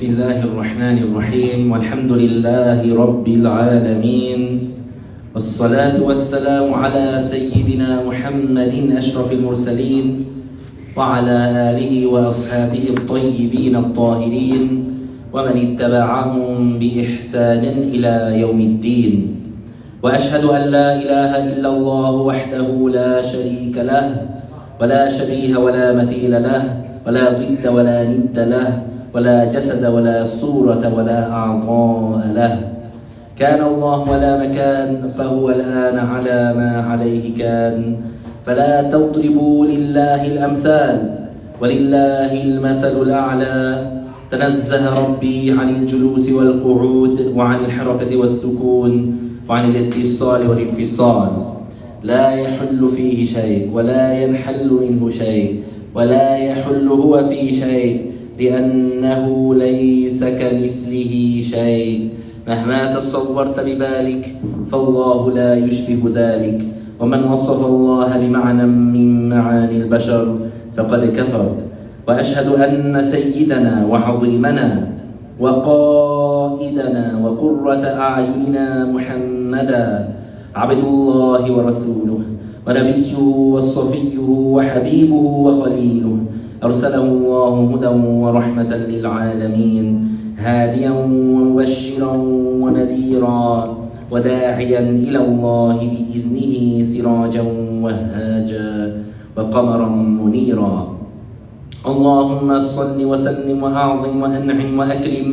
بسم الله الرحمن الرحيم والحمد لله رب العالمين والصلاة والسلام على سيدنا محمد أشرف المرسلين وعلى آله وأصحابه الطيبين الطاهرين ومن اتبعهم بإحسان إلى يوم الدين وأشهد أن لا إله إلا الله وحده لا شريك له ولا شبيه ولا مثيل له ولا ضد ولا ند له ولا جسد ولا صورة ولا أعضاء له كان الله ولا مكان فهو الآن على ما عليه كان فلا تضربوا لله الأمثال ولله المثل الأعلى تنزه ربي عن الجلوس والقعود وعن الحركة والسكون وعن الاتصال والانفصال لا يحل فيه شيء ولا ينحل منه شيء ولا يحل هو فيه شيء لأنه ليس كمثله شيء مهما تصورت ببالك فالله لا يشبه ذلك ومن وصف الله بمعنى من معاني البشر فقد كفر وأشهد أن سيدنا وعظيمنا وقائدنا وقرة أعيننا محمدا عبد الله ورسوله ونبيه وصفيه وحبيبه وخليله أرسله الله هدى ورحمة للعالمين هاديا ومبشرا ونذيرا وداعيا إلى الله بإذنه سراجا وهاجا وقمرا منيرا اللهم صل وسلم وأعظم وأنعم وأكرم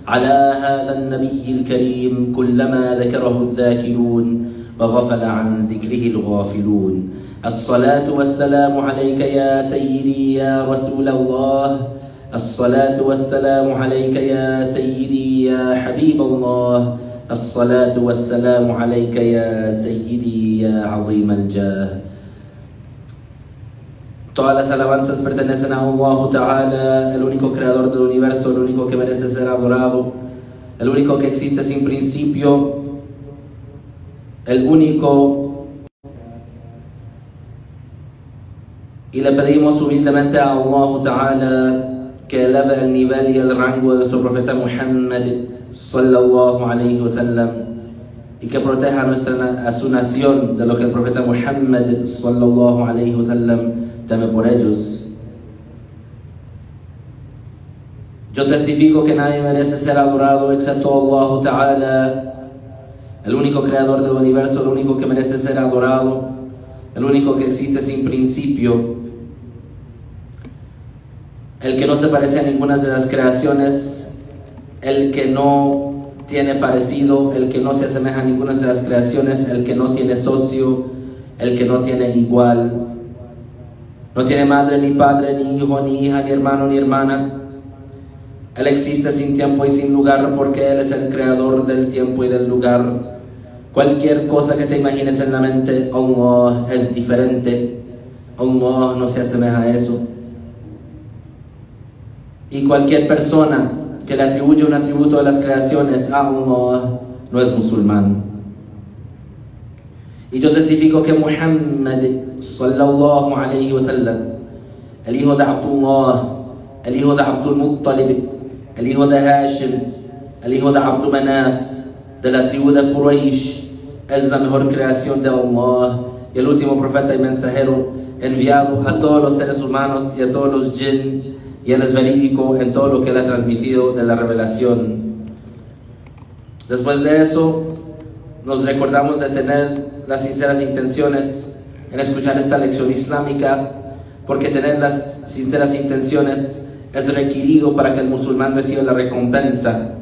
على هذا النبي الكريم كلما ذكره الذاكرون وغفل عن ذكره الغافلون الصلاة والسلام عليك يا سيدي يا رسول الله الصلاة والسلام عليك يا سيدي يا حبيب الله الصلاة والسلام عليك يا سيدي يا عظيم الجاه. Todas las alabanzas pertenecen a Allah Ta'ala, el único creador del universo, el único que merece ser adorado, el único que existe sin principio, el único. Y le pedimos humildemente a Allah Ta'ala que eleve el nivel y el rango de nuestro profeta Muhammad sallallahu alayhi wa sallam y que proteja a su nación de lo que el profeta Muhammad sallallahu alayhi wa sallam teme por ellos. Yo testifico que nadie merece ser adorado excepto Allah Ta'ala, el único creador del universo, el único que merece ser adorado, el único que existe sin principio, el que no se parece a ninguna de las creaciones, el que no tiene parecido, el que no se asemeja a ninguna de las creaciones, el que no tiene socio, el que no tiene igual, no tiene madre, ni padre, ni hijo, ni hija, ni hermano, ni hermana. Él existe sin tiempo y sin lugar porque Él es el creador del tiempo y del lugar. Cualquier cosa que te imagines en la mente, Allah es diferente. Allah no se asemeja a eso. Y cualquier persona que le atribuye un atributo de las creaciones a Allah no es musulmán. Y yo testifico que Muhammad sallallahu alayhi wa sallam, el hijo de Abdullah, el hijo de Abdul Muttalib, el hijo de Hashim, el hijo de Abdul Manaf, de la tribu de Quraysh, es la mejor creación de Allah y el último profeta y mensajero enviado a todos los seres humanos y a todos los jinn, y Él es verídico en todo lo que Él ha transmitido de la revelación. Después de eso, nos recordamos de tener las sinceras intenciones en escuchar esta lección islámica, porque tener las sinceras intenciones es requerido para que el musulmán reciba la recompensa.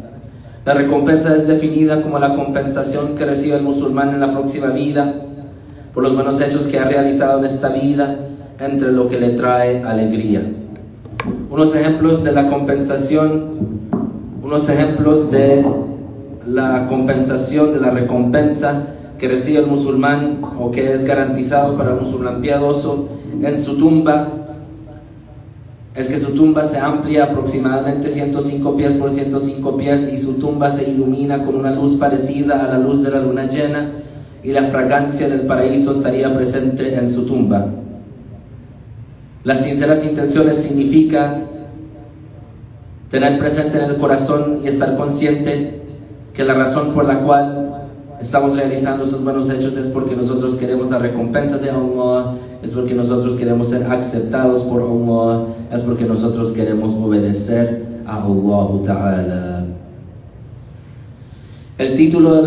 La recompensa es definida como la compensación que recibe el musulmán en la próxima vida por los buenos hechos que ha realizado en esta vida, entre lo que le trae alegría. Unos ejemplos de la compensación, unos ejemplos de la compensación, de la recompensa que recibe el musulmán o que es garantizado para el musulmán piadoso en su tumba, es que su tumba se amplia aproximadamente 105 pies por 105 pies y su tumba se ilumina con una luz parecida a la luz de la luna llena y la fragancia del paraíso estaría presente en su tumba. Las sinceras intenciones significa tener presente en el corazón y estar consciente que la razón por la cual estamos realizando estos buenos hechos es porque nosotros queremos la recompensa de Allah, es porque nosotros queremos ser aceptados por Allah, es porque nosotros queremos obedecer a Allah Ta'ala. El título de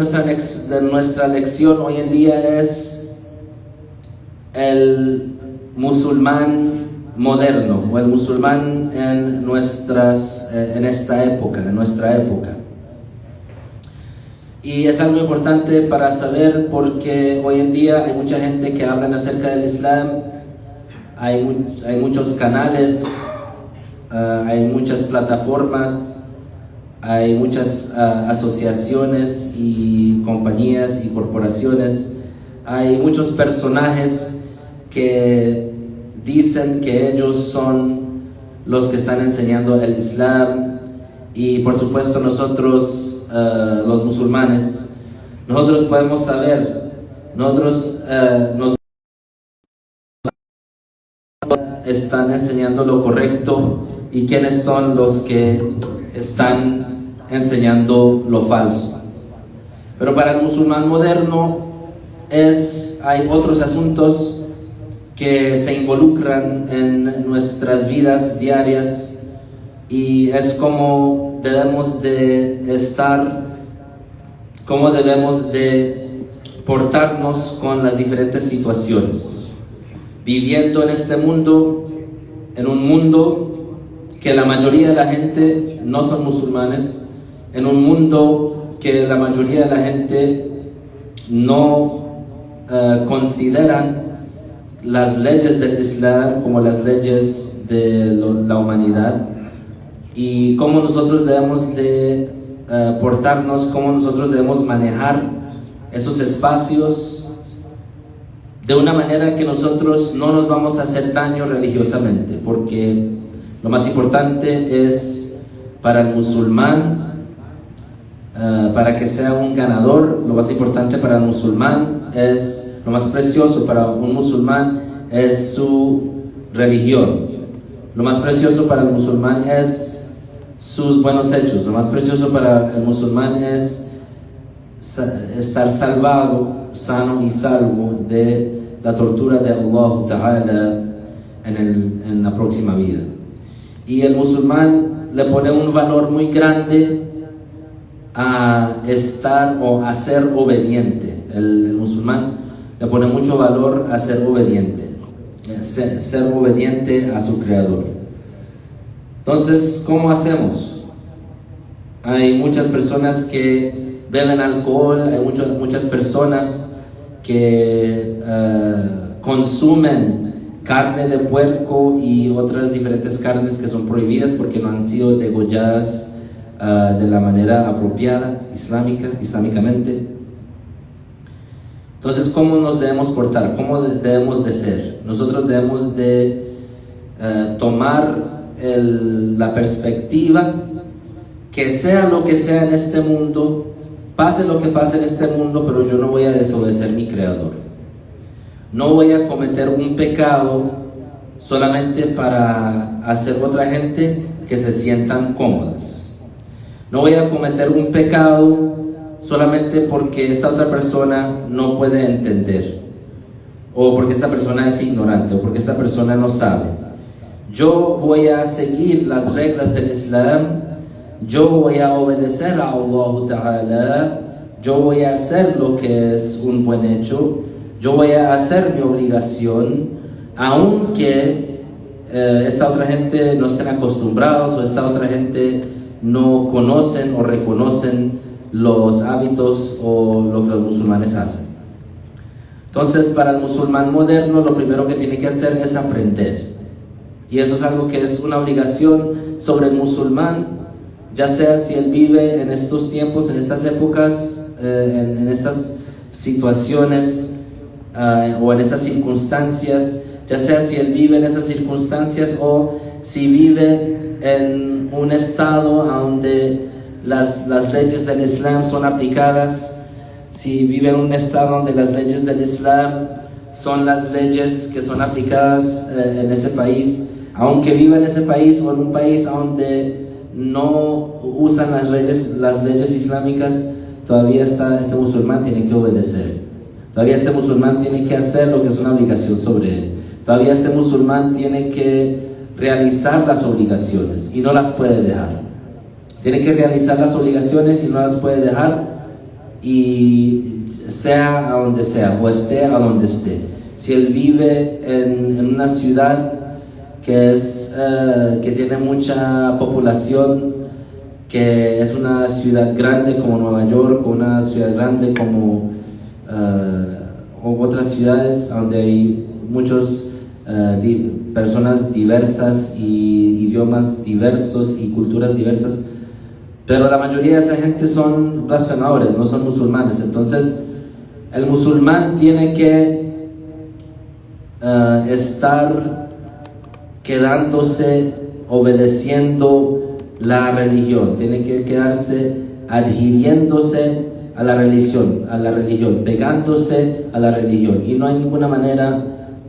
nuestra lección hoy en día es el musulmán moderno, o el musulmán en nuestra época. Y es algo importante para saber, porque hoy en día hay mucha gente que habla acerca del Islam, hay muchos canales, hay muchas plataformas, hay muchas asociaciones y compañías y corporaciones, hay muchos personajes que dicen que ellos son los que están enseñando el Islam, y por supuesto nosotros, los musulmanes, nosotros podemos saber, nosotros nos están enseñando lo correcto y quiénes son los que están enseñando lo falso. Pero para el musulmán moderno hay otros asuntos que se involucran en nuestras vidas diarias, y es cómo debemos de estar, cómo debemos de portarnos con las diferentes situaciones, viviendo en este mundo, en un mundo que la mayoría de la gente no son musulmanes, en un mundo que la mayoría de la gente no consideran las leyes del Islam como las leyes de la humanidad, y cómo nosotros debemos de portarnos, cómo nosotros debemos manejar esos espacios de una manera que nosotros no nos vamos a hacer daño religiosamente, porque lo más importante es para el musulmán, para que sea un ganador, lo más importante para el musulmán es, lo más precioso para un musulmán es su religión, lo más precioso para el musulmán es sus buenos hechos, lo más precioso para el musulmán es estar salvado, sano y salvo de la tortura de Allah Ta'ala en la próxima vida. Y el musulmán le pone un valor muy grande a estar o a ser obediente. El musulmán le pone mucho valor a ser obediente, ser obediente a su creador. Entonces, ¿cómo hacemos? Hay muchas personas que beben alcohol, hay muchas personas que consumen carne de puerco y otras diferentes carnes que son prohibidas porque no han sido degolladas de la manera apropiada, islámicamente. Entonces, ¿cómo nos debemos portar? ¿Cómo debemos de ser? Nosotros debemos de tomar la perspectiva que sea lo que sea en este mundo, pase lo que pase en este mundo, pero yo no voy a desobedecer a mi creador. No voy a cometer un pecado solamente para hacer otra gente que se sientan cómodas. No voy a cometer un pecado solamente porque esta otra persona no puede entender, o porque esta persona es ignorante, o porque esta persona no sabe. Yo voy a seguir las reglas del Islam, yo voy a obedecer a Allah Ta'ala, yo voy a hacer lo que es un buen hecho, yo voy a hacer mi obligación, aunque esta otra gente no estén acostumbrados, o esta otra gente no conocen o reconocen los hábitos o lo que los musulmanes hacen. Entonces, para el musulmán moderno, lo primero que tiene que hacer es aprender. Y eso es algo que es una obligación sobre el musulmán, ya sea si él vive en estos tiempos, en estas épocas, en estas situaciones o en estas circunstancias, ya sea si él vive en esas circunstancias o si vive en un estado donde las leyes del Islam son aplicadas, si vive en un estado donde las leyes del Islam son las leyes que son aplicadas en ese país, aunque viva en ese país o en un país donde no usan las leyes islámicas, todavía este musulmán tiene que obedecer. Todavía este musulmán tiene que hacer lo que es una obligación sobre él. Todavía este musulmán tiene que realizar las obligaciones y no las puede dejar. Tiene que realizar las obligaciones y no las puede dejar, y sea a donde sea o esté a donde esté. Si él vive en una ciudad que tiene mucha población, que es una ciudad grande como Nueva York, o una ciudad grande como otras ciudades donde hay muchas personas diversas y idiomas diversos y culturas diversas, pero la mayoría de esa gente son blasfemadores, no son musulmanes. Entonces el musulmán tiene que estar quedándose obedeciendo la religión, tiene que quedarse adhiriéndose a la religión, pegándose a la religión, y no hay ninguna manera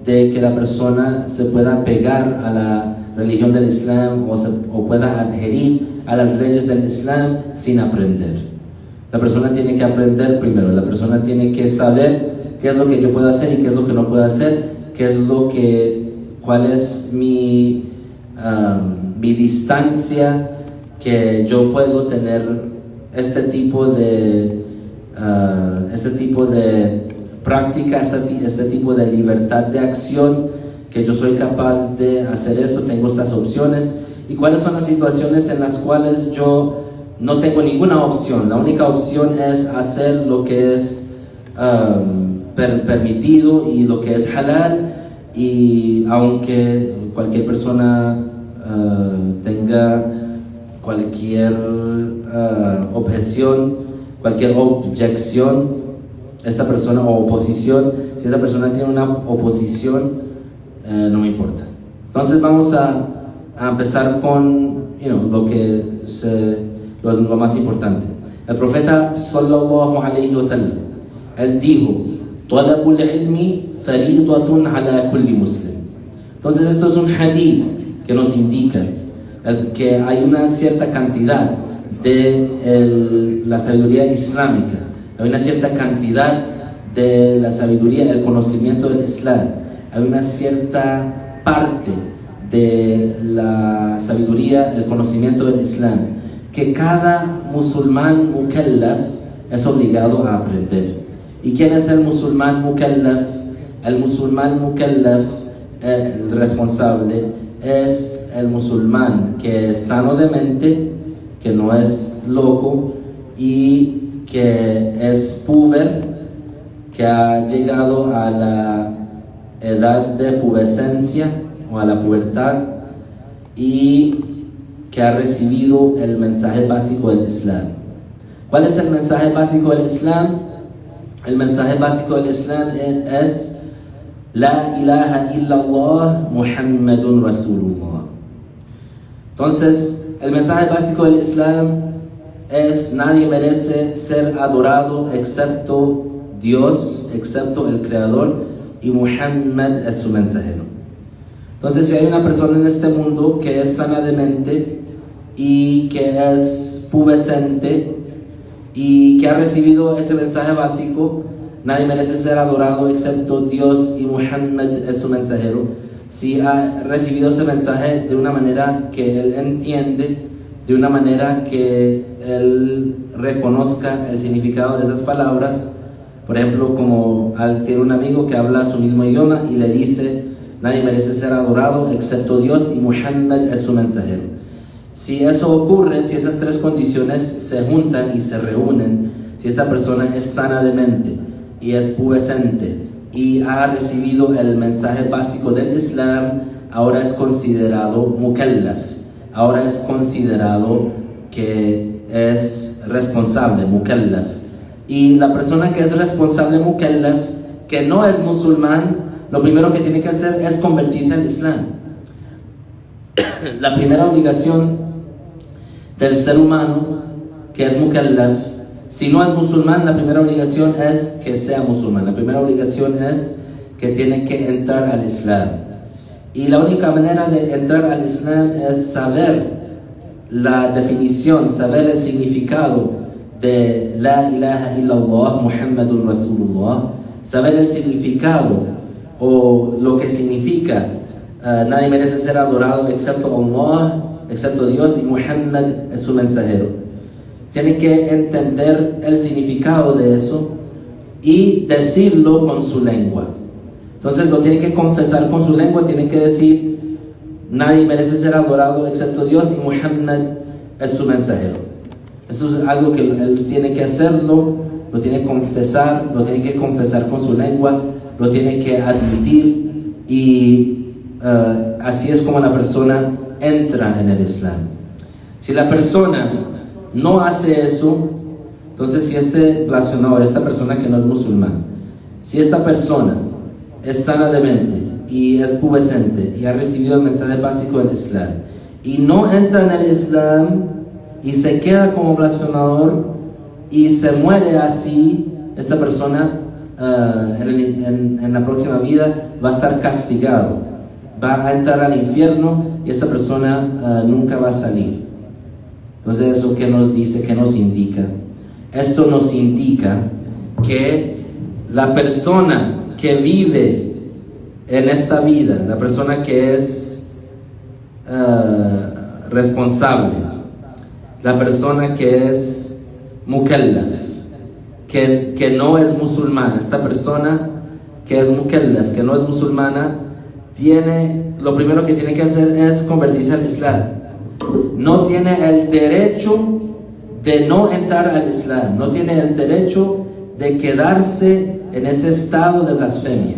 de que la persona se pueda pegar a la religión del Islam o pueda adherir a las leyes del Islam sin aprender. La persona tiene que aprender primero, la persona tiene que saber qué es lo que yo puedo hacer y qué es lo que no puedo hacer, cuál es mi distancia, que yo puedo tener este tipo de práctica, este tipo de libertad de acción, que yo soy capaz de hacer esto, tengo estas opciones, y cuáles son las situaciones en las cuales yo no tengo ninguna opción. La única opción es hacer lo que es permitido y lo que es halal, y aunque cualquier persona tenga cualquier objeción, esta persona, o oposición, si esta persona tiene una oposición, no me importa. Entonces vamos a empezar con lo más importante. El profeta sallallahu alayhi wa sallam, él dijo: "Talabul ilmi faridatun ala kulli muslim". Entonces esto es un hadith que nos indica que hay una cierta cantidad de la sabiduría islámica, hay una cierta cantidad de la sabiduría, el conocimiento del Islam, hay una cierta parte de la sabiduría, el conocimiento del Islam, que cada musulmán mukallaf es obligado a aprender. ¿Y quién es el musulmán mukallaf? El musulmán mukallaf, el responsable, es el musulmán que es sano de mente, que no es loco y que es puber, que ha llegado a la edad de pubescencia o a la pubertad, y que ha recibido el mensaje básico del Islam. ¿Cuál es el mensaje básico del Islam? El mensaje básico del Islam es La ilaha illallah Muhammadun Rasulullah. Entonces, el mensaje básico del Islam es: nadie merece ser adorado excepto Dios, excepto el Creador, y Muhammad es su mensajero. Entonces, si hay una persona en este mundo que es sana de mente y que es pubescente y que ha recibido ese mensaje básico, nadie merece ser adorado excepto Dios y Muhammad es su mensajero, si ha recibido ese mensaje de una manera que él entiende, de una manera que él reconozca el significado de esas palabras. Por ejemplo, como tiene un amigo que habla su mismo idioma y le dice: nadie merece ser adorado excepto Dios y Muhammad es su mensajero. Si eso ocurre, si esas tres condiciones se juntan y se reúnen, si esta persona es sana de mente y es pubescente y ha recibido el mensaje básico del Islam, ahora es considerado mukallaf, ahora es considerado que es responsable, mukallaf. Y la persona que es responsable mukallaf, que no es musulmán, lo primero que tiene que hacer es convertirse al Islam. La primera obligación del ser humano que es mukallaf, si no es musulmán, la primera obligación es que sea musulmán. La primera obligación es que tiene que entrar al Islam. Y la única manera de entrar al Islam es saber la definición, saber el significado de La ilaha illallah Muhammadun Rasulullah, saber el significado o lo que significa nadie merece ser adorado excepto Allah, excepto Dios, y Muhammad es su mensajero. Tiene que entender el significado de eso y decirlo con su lengua. Entonces lo tiene que confesar con su lengua, tiene que decir nadie merece ser adorado excepto Dios y Muhammad es su mensajero. Eso es algo que él tiene que hacerlo, lo tiene que confesar con su lengua, lo tiene que admitir, y así es como la persona entra en el Islam. Si la persona no hace eso, entonces si este blasfemador, esta persona que no es musulmán, si esta persona es sana de mente y es pubescente y ha recibido el mensaje básico del Islam y no entra en el Islam y se queda como blasfemador y se muere así, esta persona en la próxima vida va a estar castigado, va a entrar al infierno y esta persona nunca va a salir. Entonces, ¿eso qué nos dice? ¿Qué nos indica? Esto nos indica que la persona que vive en esta vida, la persona que es responsable, la persona que es mukallaf, que no es musulmana, esta persona que es mukallaf, que no es musulmana, lo primero que tiene que hacer es convertirse al Islam. No tiene el derecho de no entrar al Islam, no tiene el derecho de quedarse en ese estado de blasfemia.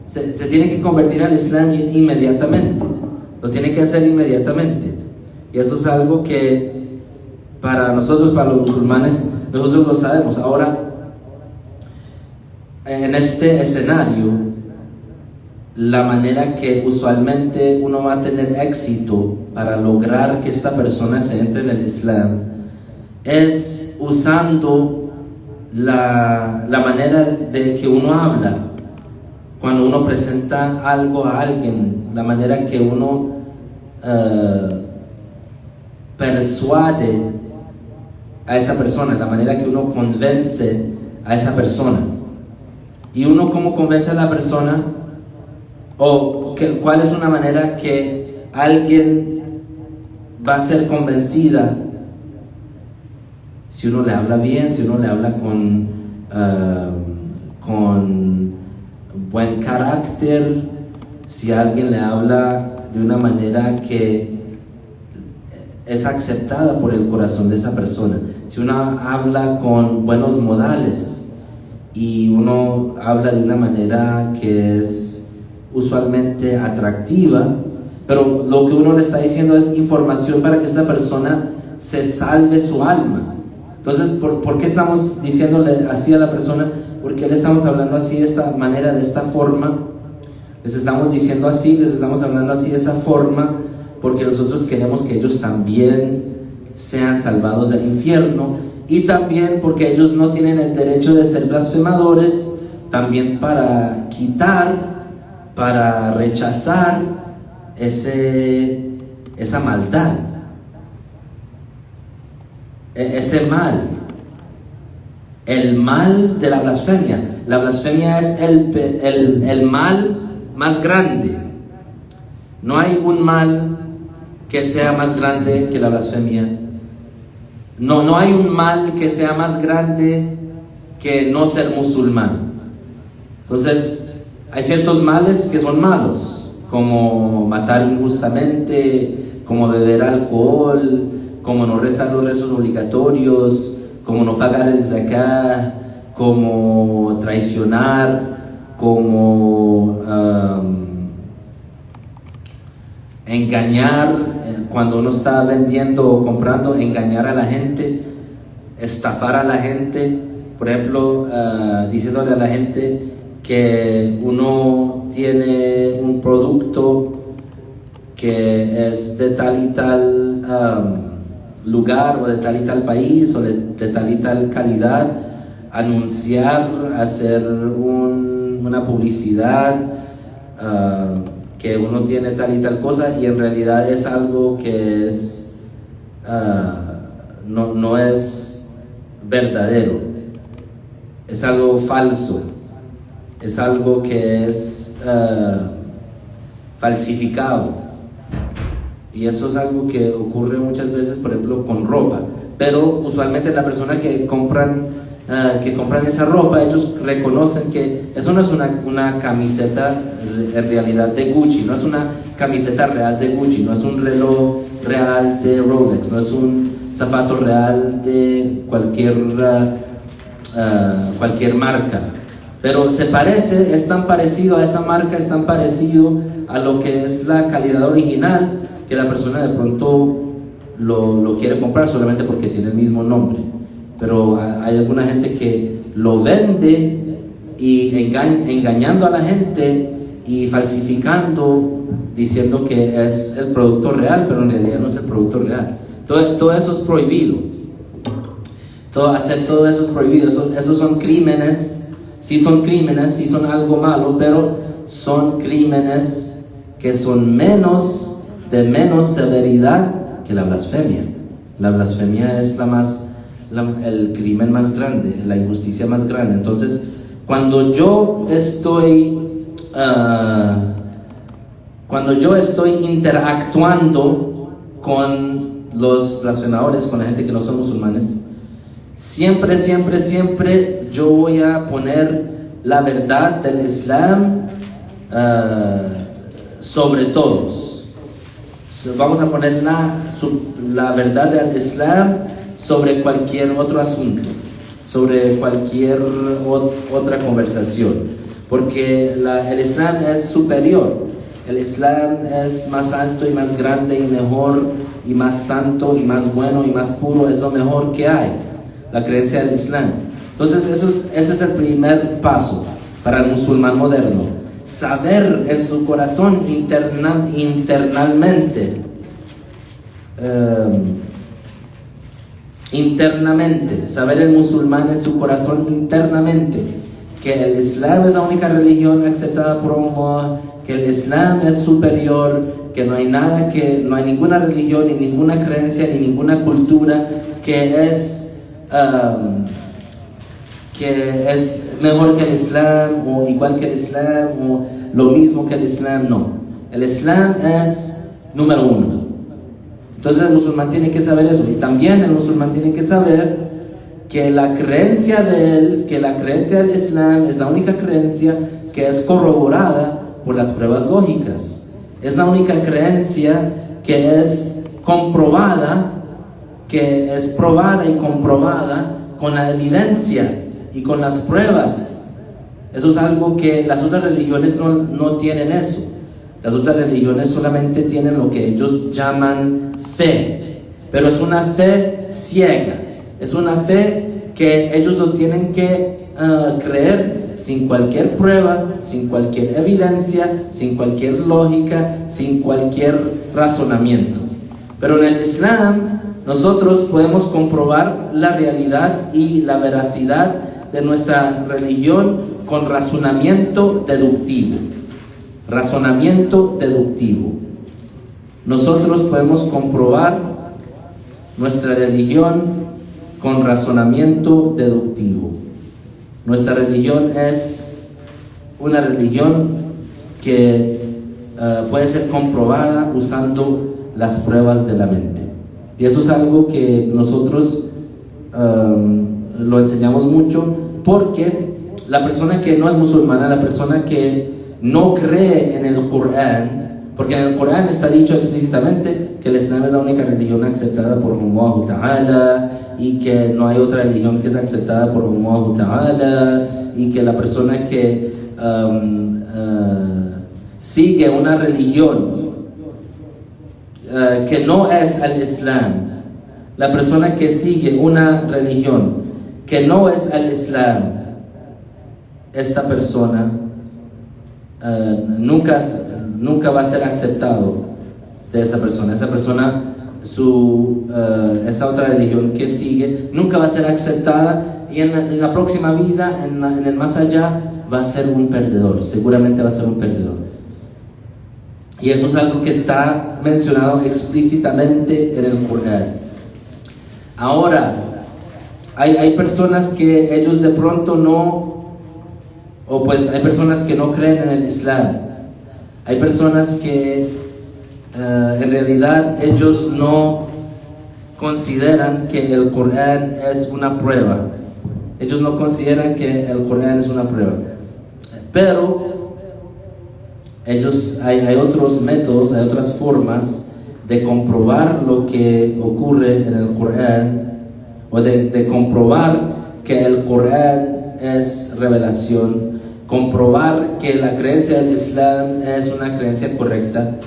Se tiene que convertir al Islam inmediatamente, lo tiene que hacer inmediatamente. Y eso es algo que para nosotros, para los musulmanes, nosotros lo sabemos. Ahora, en este escenario, la manera que usualmente uno va a tener éxito para lograr que esta persona se entre en el Islam es usando la manera de que uno habla cuando uno presenta algo a alguien, la manera que uno persuade a esa persona, la manera que uno convence a esa persona. Y uno, ¿cómo convence a la persona? ¿Cuál es una manera que alguien va a ser convencida? Si uno le habla bien, si uno le habla con buen carácter, si alguien le habla de una manera que es aceptada por el corazón de esa persona, si uno habla con buenos modales y uno habla de una manera que es usualmente atractiva, pero lo que uno le está diciendo es información para que esta persona se salve su alma. Entonces, ¿por qué estamos diciéndole así a la persona? ¿Por qué le estamos hablando así, de esta manera, de esta forma? Les estamos diciendo así, les estamos hablando así, de esa forma, porque nosotros queremos que ellos también sean salvados del infierno, y también porque ellos no tienen el derecho de ser blasfemadores, también para quitar, para rechazar esa maldad, ese mal, el mal de la blasfemia. La blasfemia es el mal más grande. No hay un mal que sea más grande que la blasfemia. No hay un mal que sea más grande que no ser musulmán. Entonces, hay ciertos males que son malos, como matar injustamente, como beber alcohol, como no rezar los rezos obligatorios, como no pagar el zakat, como traicionar, como engañar, cuando uno está vendiendo o comprando, engañar a la gente, estafar a la gente, por ejemplo, diciéndole a la gente que uno tiene un producto que es de tal y tal lugar, o de tal y tal país, o de tal y tal calidad, anunciar, hacer una publicidad que uno tiene tal y tal cosa, y en realidad es algo que es no es verdadero, es algo falso, es algo que es falsificado. Y eso es algo que ocurre muchas veces, por ejemplo, con ropa. Pero usualmente la persona que compran esa ropa, ellos reconocen que eso no es una camiseta en realidad de Gucci, no es una camiseta real de Gucci, no es un reloj real de Rolex, no es un zapato real de cualquier marca. Pero se parece, es tan parecido a esa marca, es tan parecido a lo que es la calidad original, que la persona de pronto lo quiere comprar solamente porque tiene el mismo nombre. Pero hay alguna gente que lo vende y engañando a la gente y falsificando, diciendo que es el producto real, pero en realidad no es el producto real. Todo eso es prohibido. Hacer todo eso es prohibido. Esos son crímenes. Sí son crímenes, sí son algo malo, pero son crímenes que son de menos severidad que la blasfemia. La blasfemia es el crimen más grande, la injusticia más grande. Entonces, cuando yo estoy interactuando con los blasfemadores, con la gente que no son musulmanes, siempre yo voy a poner la verdad del Islam sobre todos. Vamos a poner la verdad del Islam sobre cualquier otro asunto, sobre cualquier otra conversación, porque el Islam es superior. El Islam es más alto y más grande y mejor y más santo y más bueno y más puro, es lo mejor que hay, la creencia del Islam. Entonces ese es el primer paso para el musulmán moderno: saber en su corazón internamente, saber el musulmán en su corazón internamente que el Islam es la única religión aceptada por Allah, que el Islam es superior, que no hay ninguna religión, ni ninguna creencia, ni ninguna cultura que es mejor que el Islam, o igual que el Islam, o lo mismo que el Islam. No, el Islam es número uno. Entonces el musulmán tiene que saber eso, y también el musulmán tiene que saber que la creencia del Islam es la única creencia que es corroborada por las pruebas lógicas. Es la única creencia que es comprobada, que es probada y comprobada con la evidencia y con las pruebas. Eso es algo que las otras religiones no tienen eso. Las otras religiones solamente tienen lo que ellos llaman fe, pero es una fe ciega, es una fe que ellos lo tienen que creer sin cualquier prueba, sin cualquier evidencia, sin cualquier lógica, sin cualquier razonamiento. Pero en el Islam nosotros podemos comprobar la realidad y la veracidad de nuestra religión con razonamiento deductivo. Razonamiento deductivo. Nosotros podemos comprobar nuestra religión con razonamiento deductivo. Nuestra religión es una religión que puede ser comprobada usando las pruebas de la mente. Y eso es algo que nosotros lo enseñamos mucho, porque la persona que no es musulmana, la persona que no cree en el Corán, porque en el Corán está dicho explícitamente que el Islam es la única religión aceptada por Allah Ta'ala, y que no hay otra religión que es aceptada por Allah Ta'ala, y que la persona que sigue una religión que no es el Islam, la persona que sigue una religión que no es el Islam, esta persona nunca va a ser aceptado de esa persona. Esa persona, esa otra religión que sigue, nunca va a ser aceptada, y en la próxima vida, en el más allá, va a ser un perdedor. Seguramente va a ser un perdedor. Y eso es algo que está mencionado explícitamente en el Corán. Ahora, hay personas que ellos de pronto no, o pues hay personas que no creen en el Islam. Hay personas que en realidad ellos no consideran que el Corán es una prueba. Ellos no consideran que el Corán es una prueba. Pero hay otros métodos, hay otras formas de comprobar lo que ocurre en el Corán, o de comprobar que el Corán es revelación, comprobar que la creencia del Islam es una creencia correcta.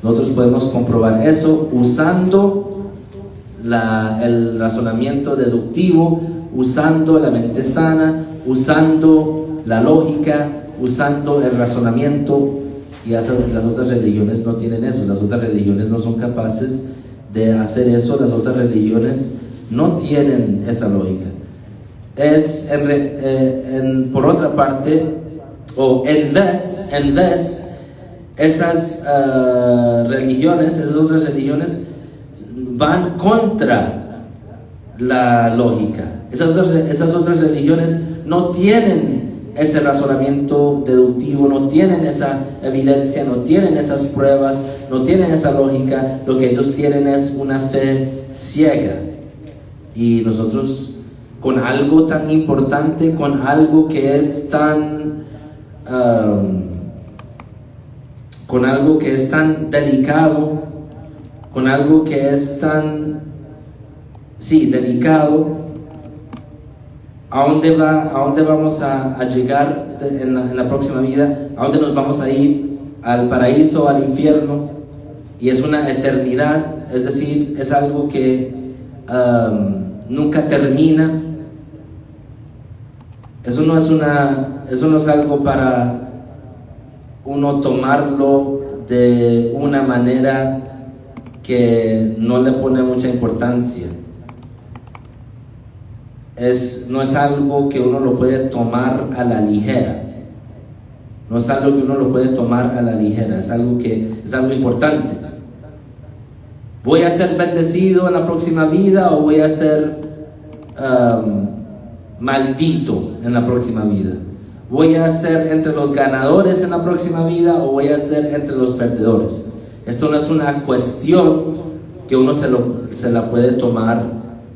Nosotros podemos comprobar eso usando el razonamiento deductivo, usando la mente sana, usando la lógica, usando el razonamiento. Y las otras religiones no tienen eso. Las otras religiones no son capaces de hacer eso. Las otras religiones no tienen esa lógica. Por otra parte, o en vez esas religiones, esas otras religiones van contra la lógica. Esas otras religiones no tienen ese razonamiento deductivo, no tienen esa evidencia, no tienen esas pruebas, no tienen esa lógica. Lo que ellos tienen es una fe ciega. Y nosotros, con algo tan importante, con algo que es tan con algo que es tan delicado, con algo que es tan delicado, ¿a dónde vamos a llegar en la próxima vida? ¿A dónde nos vamos a ir? ¿Al paraíso o al infierno? Y es una eternidad, es decir, es algo que nunca termina. Eso no es algo para uno tomarlo de una manera que no le pone mucha importancia. No es algo que uno lo puede tomar a la ligera. No es algo que uno lo puede tomar a la ligera. Es algo importante. ¿Voy a ser bendecido en la próxima vida o voy a ser maldito en la próxima vida? ¿Voy a ser entre los ganadores en la próxima vida o voy a ser entre los perdedores? Esto no es una cuestión que uno se la puede tomar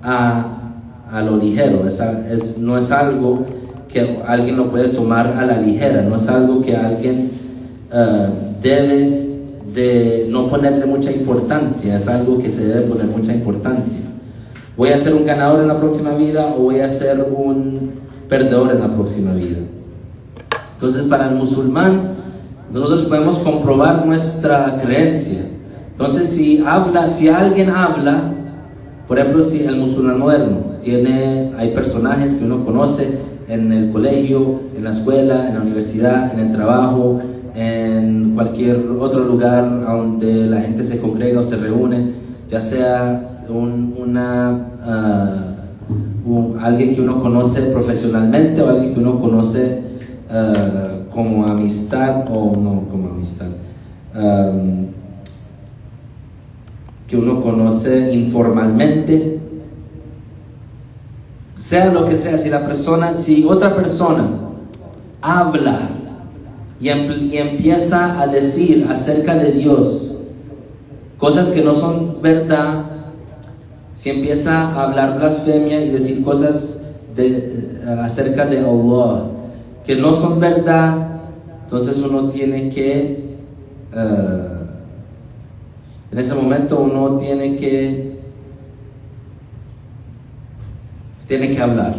a lo ligero. No es algo que alguien lo puede tomar a la ligera. No es algo que alguien debe de no ponerle mucha importancia. Es algo que se debe poner mucha importancia. ¿Voy a ser un ganador en la próxima vida o voy a ser un perdedor en la próxima vida? Entonces, para el musulmán, nosotros podemos comprobar nuestra creencia. Entonces, si alguien habla, por ejemplo, si el musulmán moderno hay personajes que uno conoce en el colegio, en la escuela, en la universidad, en el trabajo, en cualquier otro lugar donde la gente se congrega o se reúne, ya sea alguien que uno conoce profesionalmente o alguien que uno conoce como amistad o no como amistad, que uno conoce informalmente, sea lo que sea. Si otra persona habla y empieza a decir acerca de Dios cosas que no son verdad, si empieza a hablar blasfemia y decir cosas acerca de Allah que no son verdad, entonces uno tiene que en ese momento uno tiene que hablar.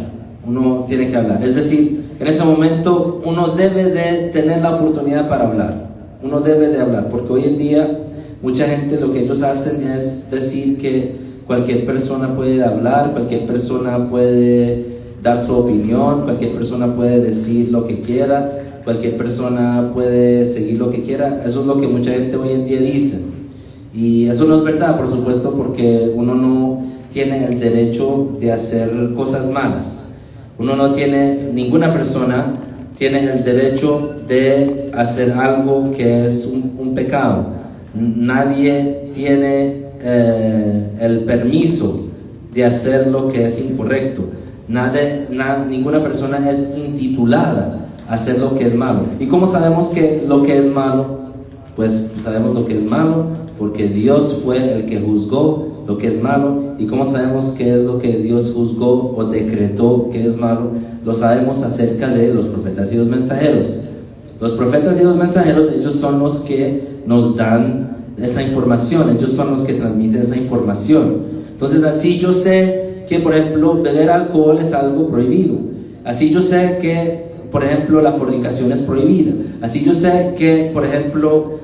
Uno tiene que hablar. Es decir, en ese momento uno debe de tener la oportunidad para hablar. Uno debe de hablar, porque hoy en día mucha gente lo que ellos hacen es decir que cualquier persona puede hablar, cualquier persona puede dar su opinión, cualquier persona puede decir lo que quiera, cualquier persona puede seguir lo que quiera. Eso es lo que mucha gente hoy en día dice. Y eso no es verdad, por supuesto, porque uno no tiene el derecho de hacer cosas malas. Ninguna persona tiene el derecho de hacer algo que es un pecado. Nadie tiene el permiso de hacer lo que es incorrecto. Ninguna persona es intitulada a hacer lo que es malo. ¿Y cómo sabemos que lo que es malo? Pues sabemos lo que es malo porque Dios fue el que juzgó lo que es malo. ¿Y cómo sabemos qué es lo que Dios juzgó o decretó que es malo? Lo sabemos acerca de los profetas y los mensajeros. Los profetas y los mensajeros, ellos son los que nos dan esa información, ellos son los que transmiten esa información. Entonces así yo sé que, por ejemplo, beber alcohol es algo prohibido. Así yo sé que, por ejemplo, la fornicación es prohibida. Así yo sé que, por ejemplo,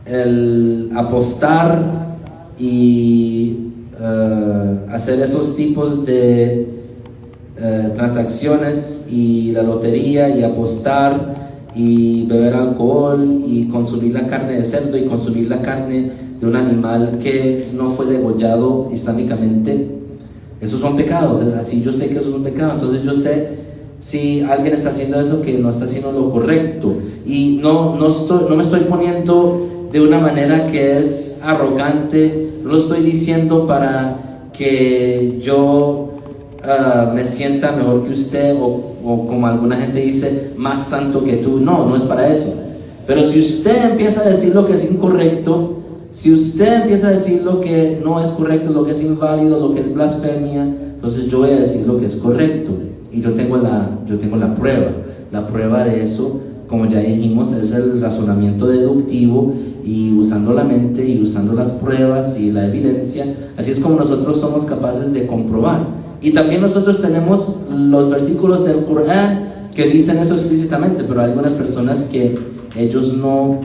el apostar y hacer esos tipos de transacciones y la lotería y apostar y beber alcohol y consumir la carne de cerdo y consumir la carne de un animal que no fue degollado islámicamente, esos son pecados. Así yo sé que eso es un pecado. Entonces yo sé si alguien está haciendo eso, que no está haciendo lo correcto. Y no me estoy poniendo de una manera que es arrogante, no lo estoy diciendo para que yo me sienta mejor que usted o como alguna gente dice, más santo que tú. No es para eso. Pero si usted empieza a decir lo que es incorrecto, si usted empieza a decir lo que no es correcto, lo que es inválido, lo que es blasfemia, entonces yo voy a decir lo que es correcto. Y yo tengo la prueba. La prueba de eso, como ya dijimos, es el razonamiento deductivo, y usando la mente y usando las pruebas y la evidencia, así es como nosotros somos capaces de comprobar. Y también nosotros tenemos los versículos del Corán que dicen eso explícitamente, pero hay algunas personas que ellos no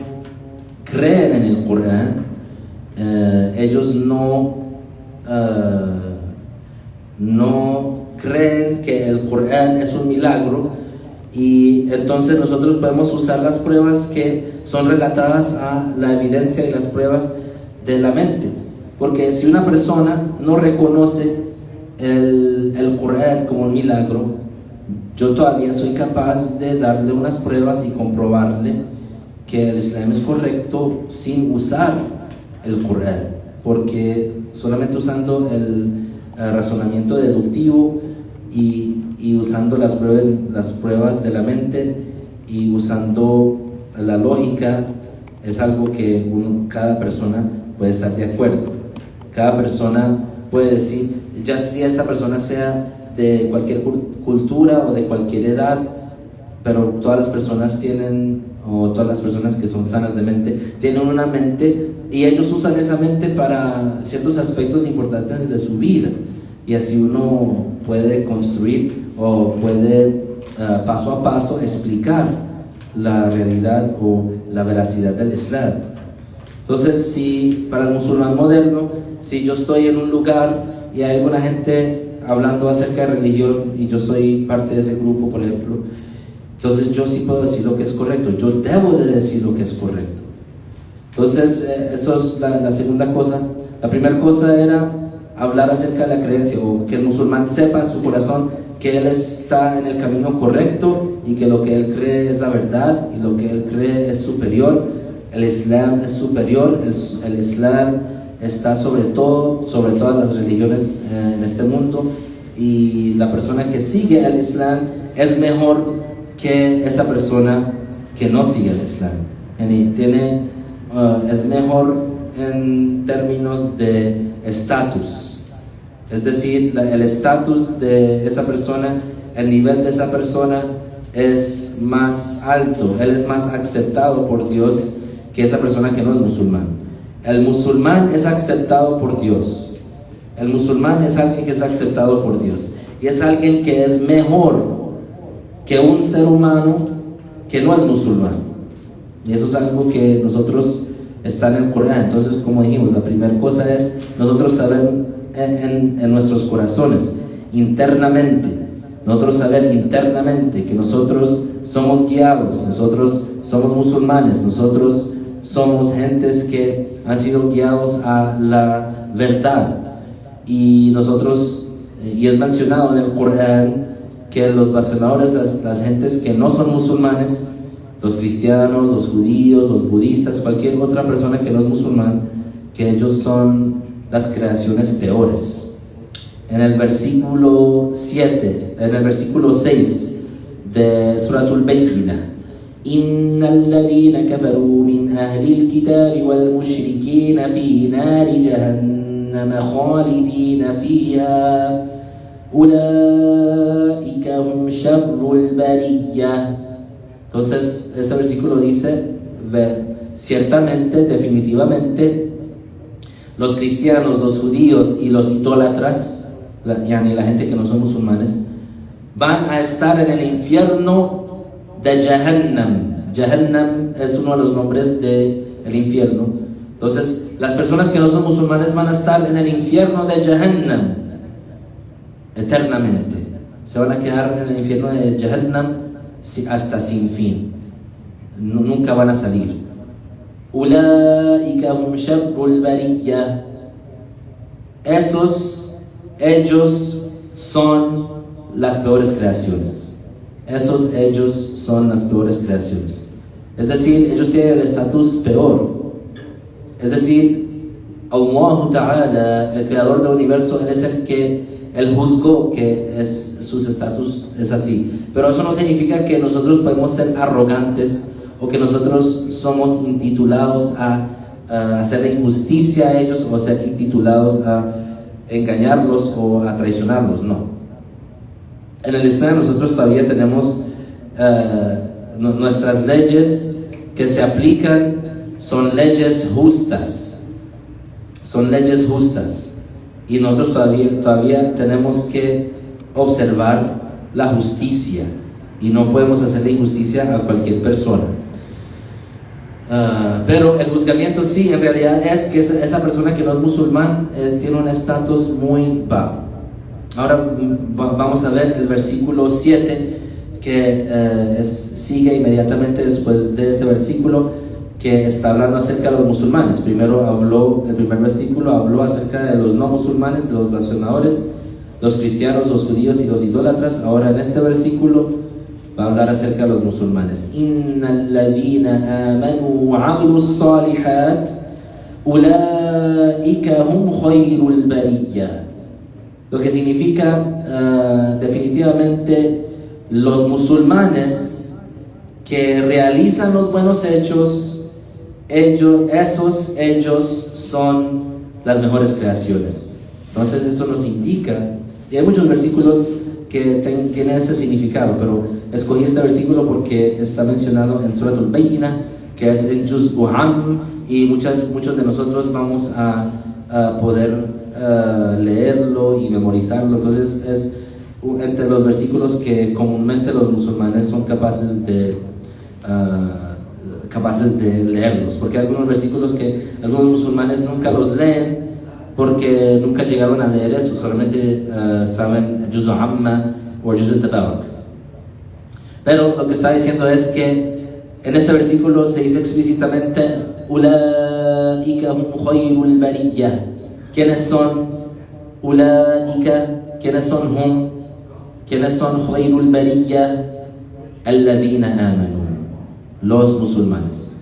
creen en el Corán, ellos no creen que el Corán es un milagro, y entonces nosotros podemos usar las pruebas que son relatadas a la evidencia y las pruebas de la mente, porque si una persona no reconoce el Corán como un milagro, yo todavía soy capaz de darle unas pruebas y comprobarle que el Islam es correcto sin usar el Corán, porque solamente usando el razonamiento deductivo y usando las pruebas de la mente y usando la lógica, es algo que cada persona puede estar de acuerdo. Cada persona puede decir, ya si esta persona sea de cualquier cultura o de cualquier edad, pero todas las personas tienen, o todas las personas que son sanas de mente, tienen una mente, y ellos usan esa mente para ciertos aspectos importantes de su vida, y así uno puede construir o puede paso a paso explicar la realidad o la veracidad del Islam. Entonces, si para el musulmán moderno, si yo estoy en un lugar y hay alguna gente hablando acerca de religión y yo soy parte de ese grupo, por ejemplo, entonces yo sí puedo decir lo que es correcto, yo debo de decir lo que es correcto. Entonces eso es la segunda cosa. La primera cosa era hablar acerca de la creencia, o que el musulmán sepa en su corazón que él está en el camino correcto y que lo que él cree es la verdad y lo que él cree es superior. El Islam es superior, el Islam está sobre todas las religiones en este mundo, y la persona que sigue el Islam es mejor que esa persona que no sigue el Islam. Es mejor en términos de estatus. Es decir, el estatus de esa persona, el nivel de esa persona es más alto, él es más aceptado por Dios que esa persona que no es musulmán. El musulmán es aceptado por Dios. El musulmán es alguien que es aceptado por Dios, y es alguien que es mejor que un ser humano que no es musulmán. Y eso es algo que nosotros está en el Corán. Entonces, como dijimos, la primera cosa es nosotros saber en nuestros corazones, internamente, nosotros saber internamente que nosotros somos guiados, nosotros somos musulmanes, nosotros somos gentes que han sido guiados a la verdad, y es mencionado en el Corán que los blasfemadores, las gentes que no son musulmanes, los cristianos, los judíos, los budistas, cualquier otra persona que no es musulmán, que ellos son las creaciones peores. En el versículo 6 de Suratul Bayyinah: Innal ladhina kafaru min ahli al-kitabi wal mushrikina fi nari jahannama khalidina fiha ulaika hum sharrul bariyah. Entonces, este versículo dice, ciertamente, definitivamente, los cristianos, los judíos y los idólatras, la gente que no son musulmanes, van a estar en el infierno de Jahannam. Jahannam es uno de los nombres del infierno. Entonces, las personas que no son musulmanes van a estar en el infierno de Jahannam eternamente. Se van a quedar en el infierno de Jahannam hasta sin fin. Nunca van a salir. Ulaika hum sharrul bariyah. Ellos son las peores creaciones. Ellos son las peores creaciones. Es decir, ellos tienen el estatus peor. Es decir, Allah Ta'ala, el creador del universo, Él es el que Él juzgó que sus estatus es así. Pero eso no significa que nosotros podemos ser arrogantes o que nosotros somos intitulados a hacer injusticia a ellos, o a ser intitulados a engañarlos o a traicionarlos. No. En el Islam nosotros todavía tenemos nuestras leyes que se aplican, son leyes justas. Son leyes justas. Y nosotros todavía tenemos que observar la justicia, y no podemos hacerle injusticia a cualquier persona. Pero el juzgamiento sí, en realidad es que esa persona que no es musulmán tiene un estatus muy bajo. Ahora vamos a ver el versículo 7, que sigue inmediatamente después de ese versículo, que está hablando acerca de los musulmanes. El primer versículo habló acerca de los no musulmanes, de los blasfemadores, los cristianos, los judíos y los idólatras. Ahora en este versículo va a hablar acerca de los musulmanes. Innal ladhina amanu wa amilus salihat ulaika hum khayrul bariyah. Lo que significa definitivamente los musulmanes que realizan los buenos hechos, ellos son las mejores creaciones. Entonces eso nos indica, y hay muchos versículos que tienen ese significado, pero escogí este versículo porque está mencionado en Suratul Bayyinah, que es en Juz'u Am, y muchos de nosotros vamos a poder leerlo y memorizarlo. Entonces es entre los versículos que comúnmente los musulmanes son capaces de leerlos, porque hay algunos versículos que algunos musulmanes nunca los leen porque nunca llegaron a leer eso, solamente saben Juz'u Amma o Juz'u Tabarak. Pero lo que está diciendo es que en este versículo se dice explícitamente Ulaika hum khayrul bariyah. ¿Quiénes son Ulaika? ¿Quiénes son hum? ¿Quiénes son khayrul bariyah? Alladhina amanu, los musulmanes.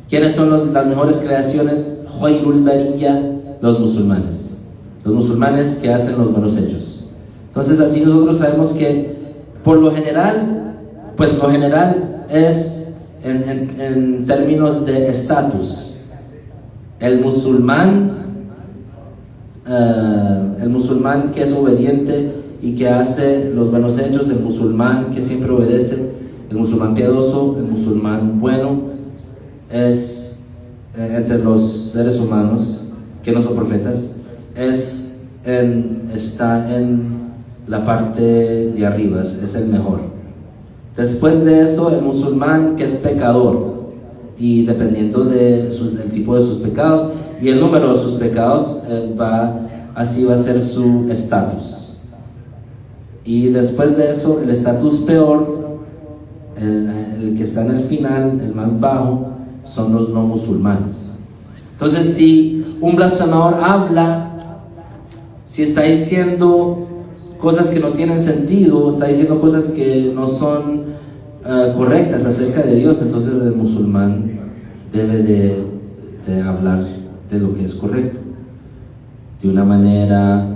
¿Quiénes son las mejores creaciones? Khayrul bariyah, los musulmanes. Los musulmanes que hacen los buenos hechos. Entonces así nosotros sabemos que por lo general, es en términos de estatus. El musulmán que es obediente y que hace los buenos hechos, el musulmán que siempre obedece, el musulmán piadoso, el musulmán bueno, es entre los seres humanos que no son profetas, está en la parte de arriba, es el mejor. Después de eso, el musulmán que es pecador, y dependiendo del tipo de sus pecados y el número de sus pecados, así va a ser su estatus. Y después de eso, el estatus peor, el que está en el final, el más bajo, son los no musulmanes. Entonces, si un blasfemador habla, si está diciendo cosas que no tienen sentido, está diciendo cosas que no son correctas acerca de Dios, entonces el musulmán debe de hablar de lo que es correcto. de una manera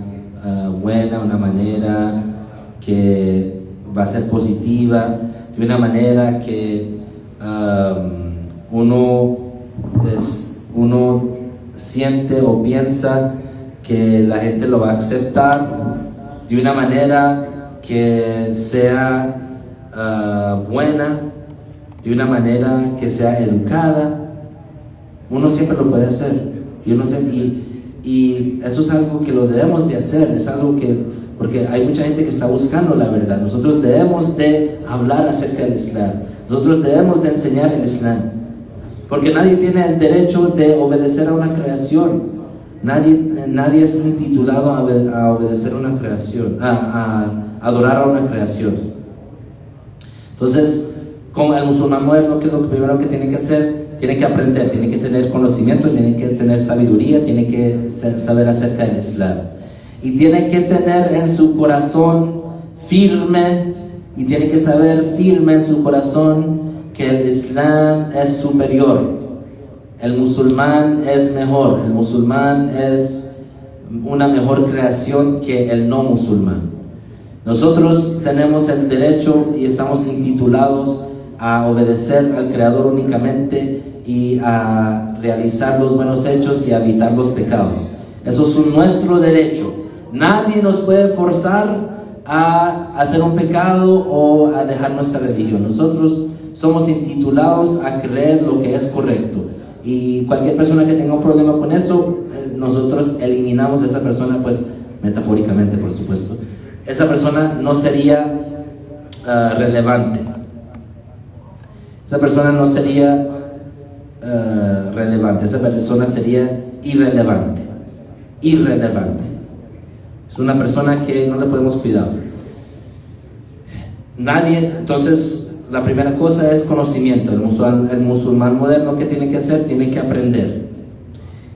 buena, una manera que va a ser positiva, de una manera que uno siente o piensa que la gente lo va a aceptar, de una manera que sea buena, de una manera que sea educada. Uno siempre lo puede hacer y eso es algo que lo debemos de hacer, es algo que, porque hay mucha gente que está buscando la verdad. Nosotros debemos de hablar acerca del Islam, nosotros debemos de enseñar el Islam, porque nadie tiene el derecho de obedecer a una creación. Nadie es intitulado a obedecer a una creación, a adorar a una creación. Entonces, con el musulmán moderno, ¿qué es lo primero que tiene que hacer? Tiene que aprender, tiene que tener conocimiento, tiene que tener sabiduría, tiene que saber acerca del Islam. Y tiene que tener en su corazón firme, y tiene que saber firme en su corazón que el Islam es superior. El musulmán es mejor, el musulmán es una mejor creación que el no musulmán. Nosotros tenemos el derecho y estamos intitulados a obedecer al Creador únicamente y a realizar los buenos hechos y a evitar los pecados. Eso es nuestro derecho. Nadie nos puede forzar a hacer un pecado o a dejar nuestra religión. Nosotros somos intitulados a creer lo que es correcto. Y cualquier persona que tenga un problema con eso, nosotros eliminamos a esa persona, pues metafóricamente, por supuesto. Esa persona no sería relevante. Esa persona no sería relevante. Esa persona sería irrelevante. Irrelevante. Es una persona que no le podemos cuidar. Nadie, entonces, la primera cosa es conocimiento. El musulmán moderno, ¿qué tiene que hacer? Tiene que aprender.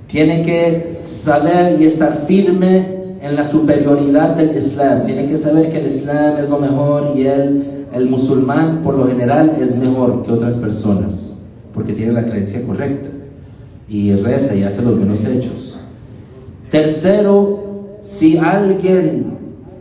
Tiene que saber y estar firme en la superioridad del Islam. Tiene que saber que el Islam es lo mejor y el musulmán, por lo general, es mejor que otras personas, porque tiene la creencia correcta y reza y hace los buenos hechos. Tercero, si alguien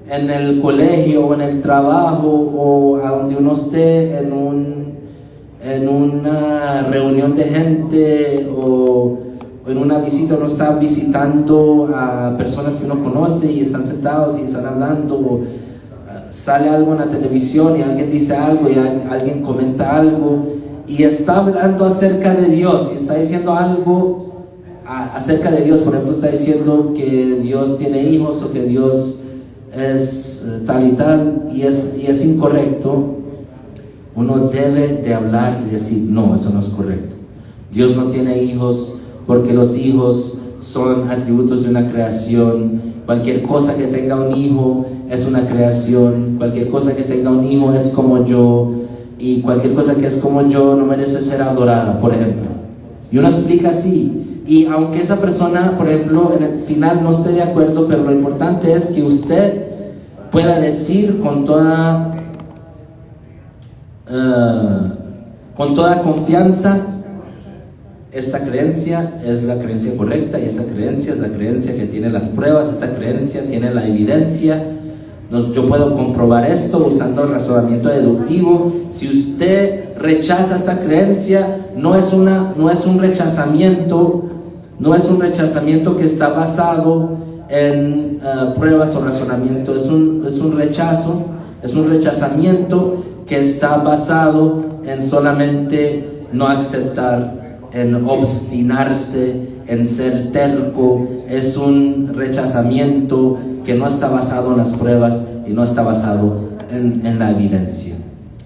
en el colegio o en el trabajo o a donde uno esté en una reunión de gente o en una visita, uno está visitando a personas que uno conoce y están sentados y están hablando, o sale algo en la televisión y alguien dice algo y alguien comenta algo y está hablando acerca de Dios y está diciendo algo acerca de Dios. Por ejemplo, está diciendo que Dios tiene hijos o que Dios es tal y tal, y es incorrecto. Uno debe de hablar y decir: no, eso no es correcto. Dios no tiene hijos, porque los hijos son atributos de una creación. Cualquier cosa que tenga un hijo es una creación. Cualquier cosa que tenga un hijo es como yo, y cualquier cosa que es como yo no merece ser adorada, por ejemplo. Y uno explica así. Y aunque esa persona, por ejemplo, en el final no esté de acuerdo, pero lo importante es que usted pueda decir con toda confianza: esta creencia es la creencia correcta, y esta creencia es la creencia que tiene las pruebas, esta creencia tiene la evidencia. Yo puedo comprobar esto usando el razonamiento deductivo. Si usted rechaza esta creencia, no es un rechazamiento que está basado en pruebas o razonamiento. Es un rechazamiento que está basado en solamente no aceptar, en obstinarse, en ser terco. Es un rechazamiento que no está basado en las pruebas y no está basado en la evidencia.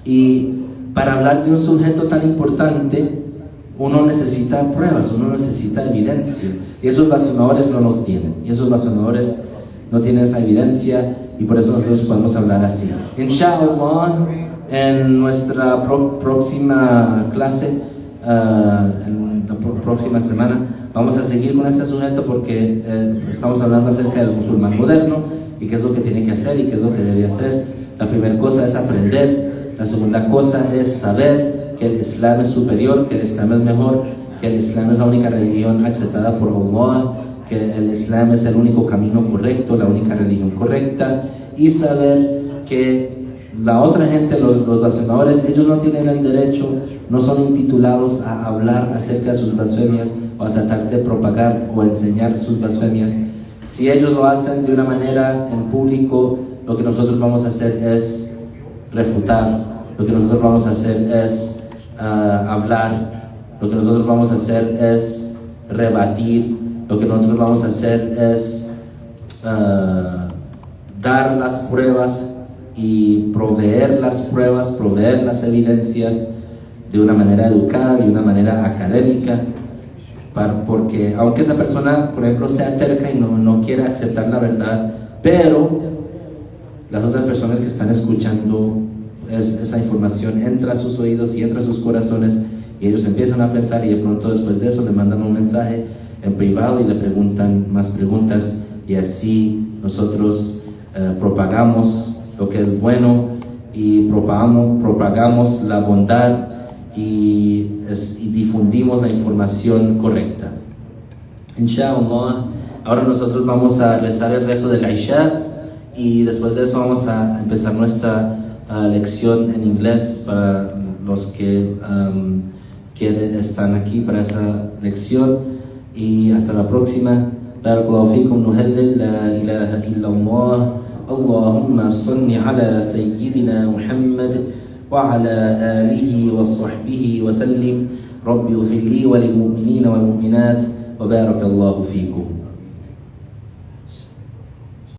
Y para hablar de un sujeto tan importante, uno necesita pruebas, uno necesita evidencia, y esos blasfemadores no los tienen, y esos blasfemadores no tienen esa evidencia, y por eso nosotros podemos hablar así. Inshallah, en nuestra próxima clase, en la próxima semana, vamos a seguir con este sujeto, porque estamos hablando acerca del musulmán moderno y qué es lo que tiene que hacer y qué es lo que debe hacer. La primera cosa es aprender. La segunda cosa es saber que el Islam es superior, que el Islam es mejor, que el Islam es la única religión aceptada por Allah, que el Islam es el único camino correcto, la única religión correcta, y saber que la otra gente, los blasfemadores, ellos no tienen el derecho, no son intitulados a hablar acerca de sus blasfemias o a tratar de propagar o enseñar sus blasfemias. Si ellos lo hacen de una manera en público, lo que nosotros vamos a hacer es refutar, lo que nosotros vamos a hacer es hablar, lo que nosotros vamos a hacer es rebatir, lo que nosotros vamos a hacer es dar las pruebas y proveer las pruebas, proveer las evidencias de una manera educada, de una manera académica, porque aunque esa persona, por ejemplo, sea terca y no quiera aceptar la verdad, pero las otras personas que están escuchando esa información entra a sus oídos y entra a sus corazones, y ellos empiezan a pensar, y de pronto después de eso le mandan un mensaje en privado y le preguntan más preguntas, y así nosotros propagamos lo que es bueno y propagamos la bondad y difundimos la información correcta. Inshallah, ahora nosotros vamos a rezar el rezo del Isha, y después de eso vamos a empezar nuestra lección en inglés para los que están aquí para esa lección. Y hasta la próxima. Barakallahu fikum, nuhallil la ilaha illallah. Allahumma salli ala sayyidina Muhammad wa ala alihi wa sahbihi wa sallim. Rabbi ighfir li wa lil mu'minina wal mu'minat wa barakallahu fikum.